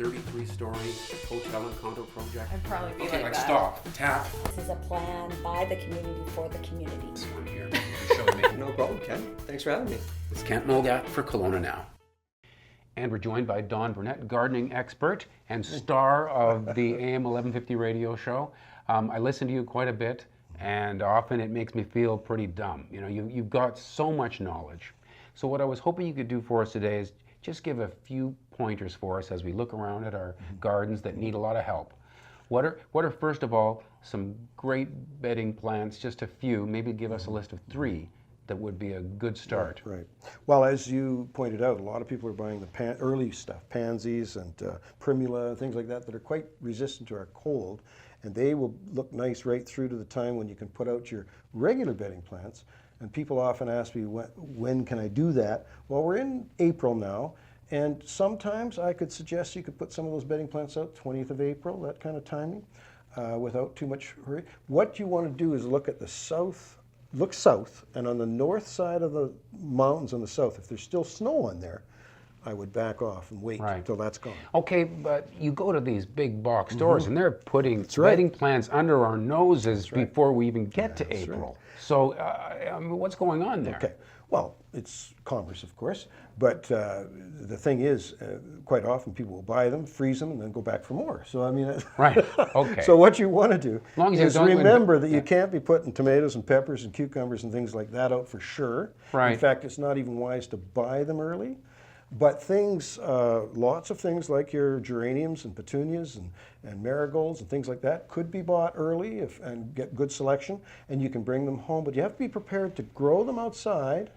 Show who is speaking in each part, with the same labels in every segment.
Speaker 1: 33-story hotel and condo project.
Speaker 2: I'd probably be
Speaker 1: Okay,
Speaker 2: like
Speaker 1: like
Speaker 2: that.
Speaker 1: stop, tap.
Speaker 3: This is a plan by the community for the community.
Speaker 1: This one here. You're showing me.
Speaker 4: No problem, Ken. Thanks for having me.
Speaker 1: It's Kent Molgat for Kelowna Now. And we're joined by Don Burnett, gardening expert and star of the AM 1150 radio show. I listen to you quite a bit, and often it makes me feel pretty dumb. You know, you've got so much knowledge. So what I was hoping you could do for us today is just give a few pointers for us as we look around at our gardens that need a lot of help. What are first of all some great bedding plants? Just a few. Maybe give us a list of 3 that would be a good start.
Speaker 4: Right. Well, as you pointed out, a lot of people are buying the early stuff, pansies and primula, things like that are quite resistant to our cold, and they will look nice right through to the time when you can put out your regular bedding plants. And people often ask me, when can I do that? Well, we're in April now, and sometimes I could suggest you could put some of those bedding plants out 20th of April, that kind of timing, without too much hurry. What you want to do is look at the south, look south, and on the north side of the mountains on the south, if there's still snow on there, I would back off and wait until that's gone.
Speaker 1: Okay, but you go to these big box stores and they're putting bedding plants under our noses before we even get to April. So I mean, what's going on there?
Speaker 4: Okay, well, it's commerce, of course, but the thing is, quite often people will buy them, freeze them, and then go back for more. So I mean,
Speaker 1: right, okay.
Speaker 4: So what you want to do
Speaker 1: long as
Speaker 4: is
Speaker 1: you don't
Speaker 4: remember that you can't be putting tomatoes and peppers and cucumbers and things like that out for sure.
Speaker 1: Right.
Speaker 4: In fact, it's not even wise to buy them early. But things, lots of things like your geraniums and petunias and marigolds and things like that could be bought early and get good selection, and you can bring them home. But you have to be prepared to grow them outside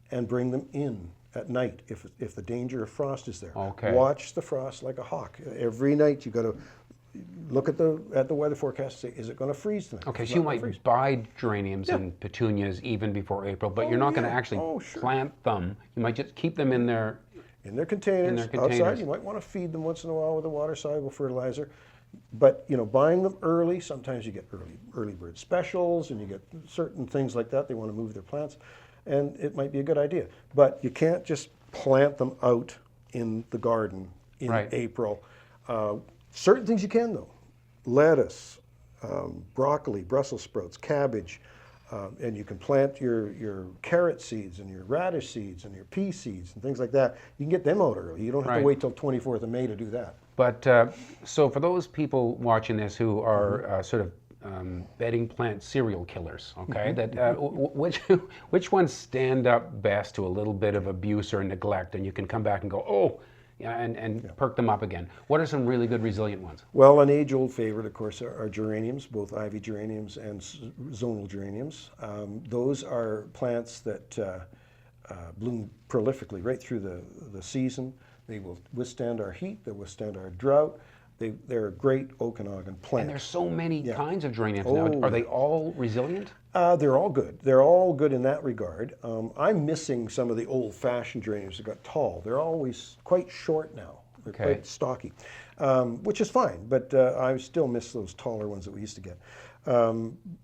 Speaker 4: and bring them in at night if the danger of frost is there.
Speaker 1: Okay.
Speaker 4: Watch the frost like a hawk. Every night you got to look at the weather forecast and say, is it going to freeze tonight?
Speaker 1: Okay, so you might buy geraniums and petunias even before April, but you're not going to actually plant them. You might just keep them in their
Speaker 4: containers. Outside. You might want to feed them once in a while with a water-soluble fertilizer. But you know, buying them early, sometimes you get early bird specials, and you get certain things like that. They want to move their plants, and it might be a good idea. But you can't just plant them out in the garden in April. Certain things you can, though. Lettuce, broccoli, Brussels sprouts, cabbage, and you can plant your carrot seeds and your radish seeds and your pea seeds and things like that. You can get them out early. You don't have to wait till 24th of May to do that. But
Speaker 1: so for those people watching this who are sort of bedding plant serial killers, okay, which ones stand up best to a little bit of abuse or neglect, and you can come back and go, oh, and perk them up again? What are some really good resilient ones?
Speaker 4: Well, an age-old favorite, of course, are geraniums, both ivy geraniums and zonal geraniums. Those are plants that bloom prolifically right through the season. They will withstand our heat, they'll withstand our drought. They're a great Okanagan plant.
Speaker 1: And there's so many kinds of geraniums now. Are they all resilient?
Speaker 4: They're all good. They're all good in that regard. I'm missing some of the old-fashioned geraniums that got tall. They're always quite short now. They're quite stocky, which is fine, but I still miss those taller ones that we used to get.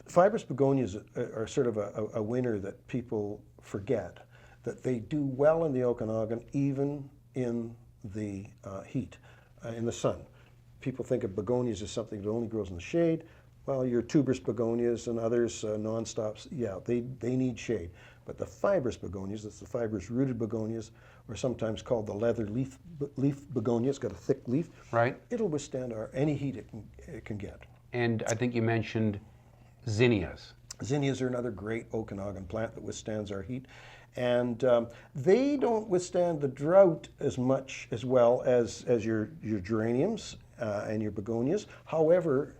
Speaker 4: Fibrous begonias are sort of a winner that people forget, that they do well in the Okanagan even in the heat, in the sun. People think of begonias as something that only grows in the shade. Well, your tuberous begonias and others, non-stops, they need shade. But the fibrous begonias, that's the fibrous rooted begonias, or sometimes called the leather leaf begonia, it's got a thick leaf.
Speaker 1: Right.
Speaker 4: It'll withstand any heat it can get.
Speaker 1: And I think you mentioned zinnias.
Speaker 4: Zinnias are another great Okanagan plant that withstands our heat. And they don't withstand the drought as well as your geraniums and your begonias. However,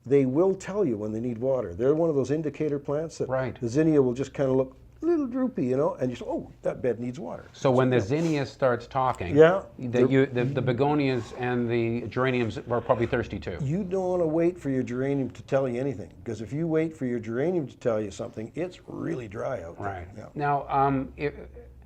Speaker 4: they will tell you when they need water. They're one of those indicator plants that the zinnia will just kind of look a little droopy, you know, and you say, oh, that bed needs water.
Speaker 1: So when the zinnia starts talking, the begonias and the geraniums are probably thirsty too.
Speaker 4: You don't want to wait for your geranium to tell you anything, because if you wait for your geranium to tell you something, it's really dry out there.
Speaker 1: Right. Yeah. Now,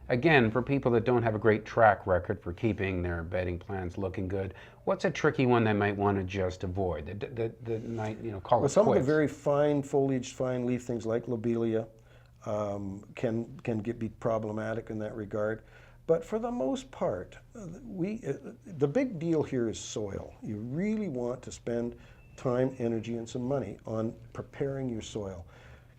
Speaker 1: again, for people that don't have a great track record for keeping their bedding plants looking good, what's a tricky one they might want to just avoid? That might, call it
Speaker 4: some
Speaker 1: quits?
Speaker 4: Of the very fine foliage, fine leaf things like lobelia can be problematic in that regard. But for the most part, the big deal here is soil. You really want to spend time, energy, and some money on preparing your soil.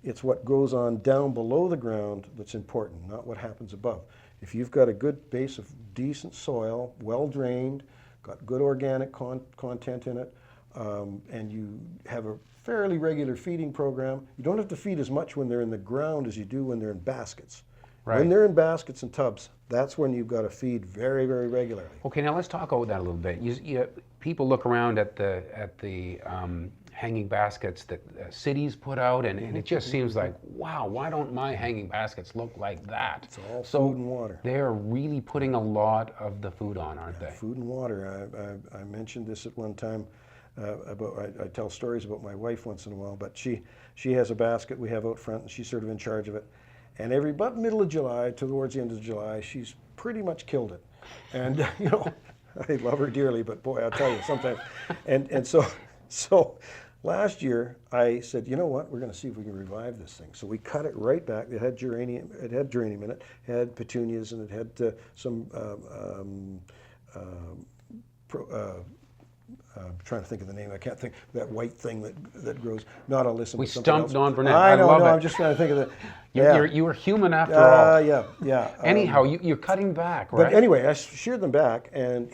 Speaker 4: It's what goes on down below the ground that's important, not what happens above. If you've got a good base of decent soil, well drained, got good organic content in it, and you have a fairly regular feeding program, you don't have to feed as much when they're in the ground as you do when they're in baskets.
Speaker 1: Right.
Speaker 4: When they're in baskets and tubs, that's when you've got to feed very, very regularly.
Speaker 1: Okay, now let's talk about that a little bit. People look around at the hanging baskets that cities put out, and it just seems like, wow, why don't my hanging baskets look like that?
Speaker 4: It's all food and water.
Speaker 1: They're really putting a lot of the food on, aren't they?
Speaker 4: Food and water. I mentioned this at one time. I tell stories about my wife once in a while, but she has a basket we have out front, and she's sort of in charge of it. And about middle of July, towards the end of July, she's pretty much killed it. And you know, I love her dearly, but boy, I'll tell you sometimes. And so last year I said, you know what, we're going to see if we can revive this thing. So we cut it right back. It had geranium in it, it had petunias, and it had some. I'm trying to think of the name. I can't think. That white thing that grows. Not Alyssum.
Speaker 1: We stumped Don Burnett.
Speaker 4: I know.
Speaker 1: love it.
Speaker 4: I'm just trying to think of the.
Speaker 1: You were human after all.
Speaker 4: Yeah.
Speaker 1: Anyhow, you're cutting back, right?
Speaker 4: But anyway, I sheared them back, and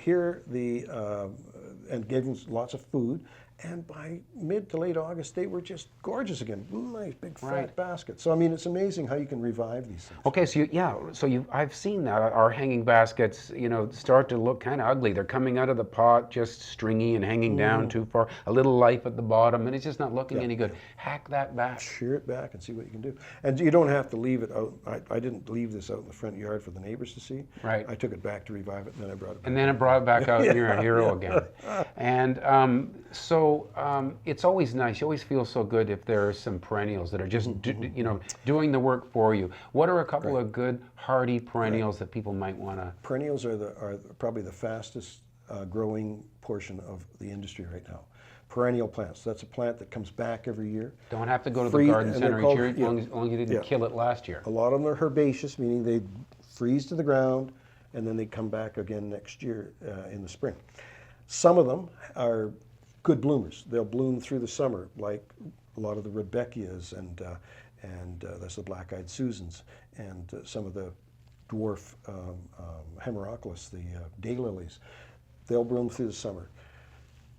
Speaker 4: and gave them lots of food. And by mid to late August, they were just gorgeous again. Nice big fat basket. So I mean, it's amazing how you can revive these things.
Speaker 1: Okay, so I've seen that our hanging baskets, start to look kind of ugly. They're coming out of the pot just stringy and hanging down too far. A little life at the bottom, and it's just not looking any good. Hack that back.
Speaker 4: Shear it back and see what you can do. And you don't have to leave it out. I didn't leave this out in the front yard for the neighbors to see.
Speaker 1: Right.
Speaker 4: I took it back to revive it, and then I brought it back.
Speaker 1: And then it brought it back out, and you're a hero again. And so it's always nice. You always feel so good if there are some perennials that are just doing the work for you. What are a couple of good hardy perennials that people might want to?
Speaker 4: Perennials are probably the fastest growing portion of the industry right now. Perennial plants. That's a plant that comes back every year.
Speaker 1: Don't have to go to the garden center each year, as long as you didn't kill it last year.
Speaker 4: A lot of them are herbaceous, meaning they freeze to the ground, and then they come back again next year in the spring. Some of them are good bloomers. They'll bloom through the summer, like a lot of the Rudbeckias and that's the black-eyed Susans, and some of the dwarf Hemeroculus, the daylilies. They'll bloom through the summer.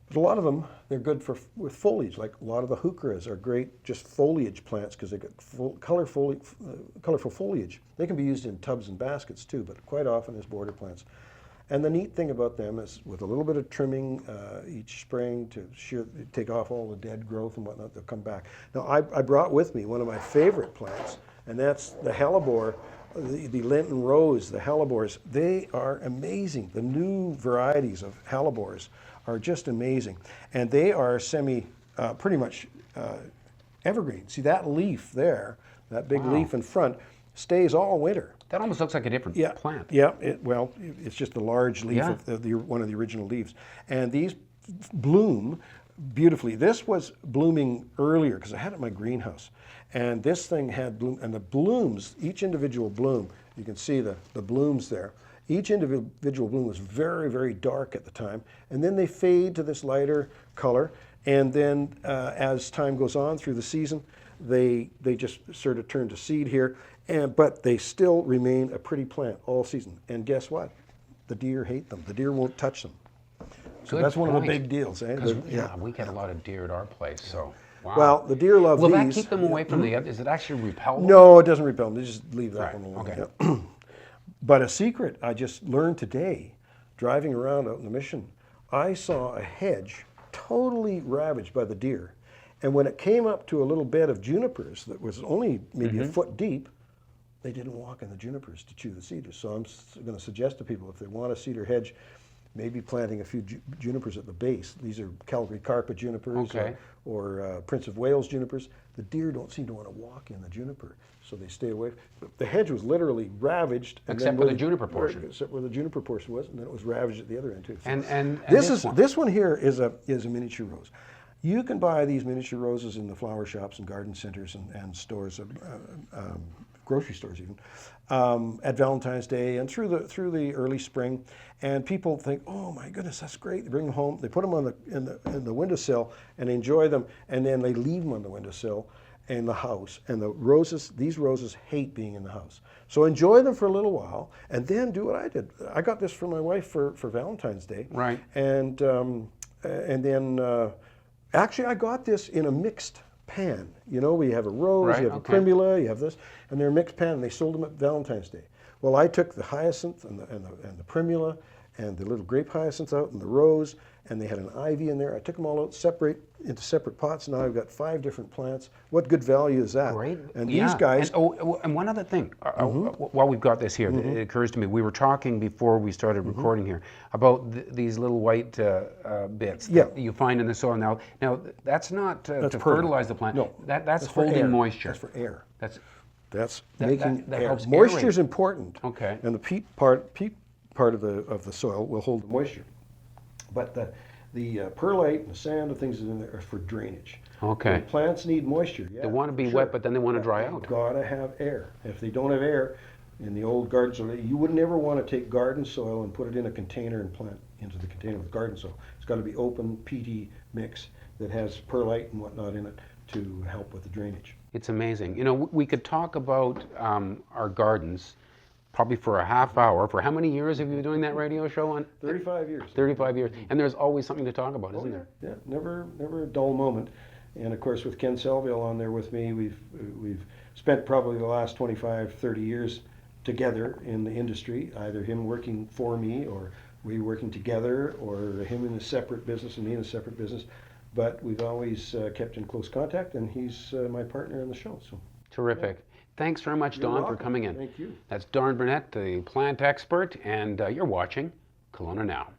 Speaker 4: But a lot of them, they're good with foliage. Like a lot of the heucheras are great just foliage plants because they get colorful foliage. They can be used in tubs and baskets too, but quite often as border plants. And the neat thing about them is with a little bit of trimming each spring to take off all the dead growth and whatnot, they'll come back. Now I brought with me one of my favorite plants, and that's the hellebore, the Lenten rose, the hellebores. They are amazing. The new varieties of hellebores are just amazing. And they are pretty much evergreen. See that leaf there, that big leaf in front, stays all winter.
Speaker 1: That almost looks like a different plant.
Speaker 4: Yeah, it's just a large leaf of one of the original leaves. And these bloom beautifully. This was blooming earlier because I had it in my greenhouse. And this thing had bloom, and the blooms, each individual bloom, you can see the blooms there. Each individual bloom was very, very dark at the time. And then they fade to this lighter color. And then as time goes on through the season, they just sort of turn to seed here. But they still remain a pretty plant all season. And guess what? The deer hate them. The deer won't touch them. So that's one of the big deals.
Speaker 1: We get a lot of deer at our place. So, wow.
Speaker 4: Well, the deer love these.
Speaker 1: Will that keep them away from the other? Does it actually repel them?
Speaker 4: No, it doesn't repel them. They just leave that one alone.
Speaker 1: Okay.
Speaker 4: Yeah. But a secret I just learned today, driving around out in the Mission, I saw a hedge totally ravaged by the deer. And when it came up to a little bed of junipers that was only maybe a foot deep, they didn't walk in the junipers to chew the cedars. So I'm going to suggest to people, if they want a cedar hedge, maybe planting a few junipers at the base. These are Calgary carpet junipers or Prince of Wales junipers. The deer don't seem to want to walk in the juniper, so they stay away. The hedge was literally ravaged.
Speaker 1: Except for the juniper portion.
Speaker 4: Except where the juniper portion was, and then it was ravaged at the other end too. So
Speaker 1: and
Speaker 4: this one here is a miniature rose. You can buy these miniature roses in the flower shops and garden centers and stores. grocery stores even, at Valentine's Day and through the early spring. And people think, oh my goodness, that's great. They bring them home, they put them in the windowsill and enjoy them, and then they leave them on the windowsill in the house. And these roses hate being in the house. So enjoy them for a little while, and then do what I did. I got this for my wife for Valentine's Day.
Speaker 1: Right.
Speaker 4: And then actually I got this in a mixed pan. You know, we have a rose,
Speaker 1: Right,
Speaker 4: you have a primula, you have this, and they're a mixed pan, and they sold them at Valentine's Day. Well, I took the hyacinth and the primula and the little grape hyacinth out and the rose, and they had an ivy in there. I took them all out, into separate pots. Now I've got 5 different plants. What good value is that?
Speaker 1: Great.
Speaker 4: And
Speaker 1: Yeah.
Speaker 4: these guys.
Speaker 1: And one other thing, while we've got this here, it occurs to me, we were talking before we started recording here about these little white bits that you find in the soil. Now that's not to fertilize the plant.
Speaker 4: No,
Speaker 1: that's
Speaker 4: for
Speaker 1: holding
Speaker 4: air.
Speaker 1: moisture.
Speaker 4: That's for air.
Speaker 1: That's
Speaker 4: Making
Speaker 1: that
Speaker 4: air.
Speaker 1: helps
Speaker 4: Moisture is
Speaker 1: aerate.
Speaker 4: important.
Speaker 1: Okay.
Speaker 4: And the peat part of the soil will hold the moisture, but the perlite and the sand and things in there are for drainage.
Speaker 1: Okay.
Speaker 4: When plants need moisture. Yeah,
Speaker 1: They want to be
Speaker 4: sure.
Speaker 1: wet, but then they want to dry out.
Speaker 4: They've got to have air. If they don't have air, in the old garden soil, you would never want to take garden soil and put it in a container and plant into the container with garden soil. It's got to be open, peaty mix that has perlite and whatnot in it to help with the drainage.
Speaker 1: It's amazing. You know, we could talk about our gardens probably for a half hour. For how many years have you been doing that radio show on?
Speaker 4: 35 years.
Speaker 1: 35 years. And there's always something to talk about, isn't there?
Speaker 4: Yeah, never a dull moment. And of course, with Ken Selville on there with me, we've spent probably the last 25, 30 years together in the industry, either him working for me or we working together, or him in a separate business and me in a separate business. But we've always kept in close contact, and he's my partner in the show. So
Speaker 1: Terrific. Thanks very much, Don,
Speaker 4: welcome.
Speaker 1: for coming in.
Speaker 4: Thank you.
Speaker 1: That's Don Burnett, the plant expert, and you're watching Kelowna Now.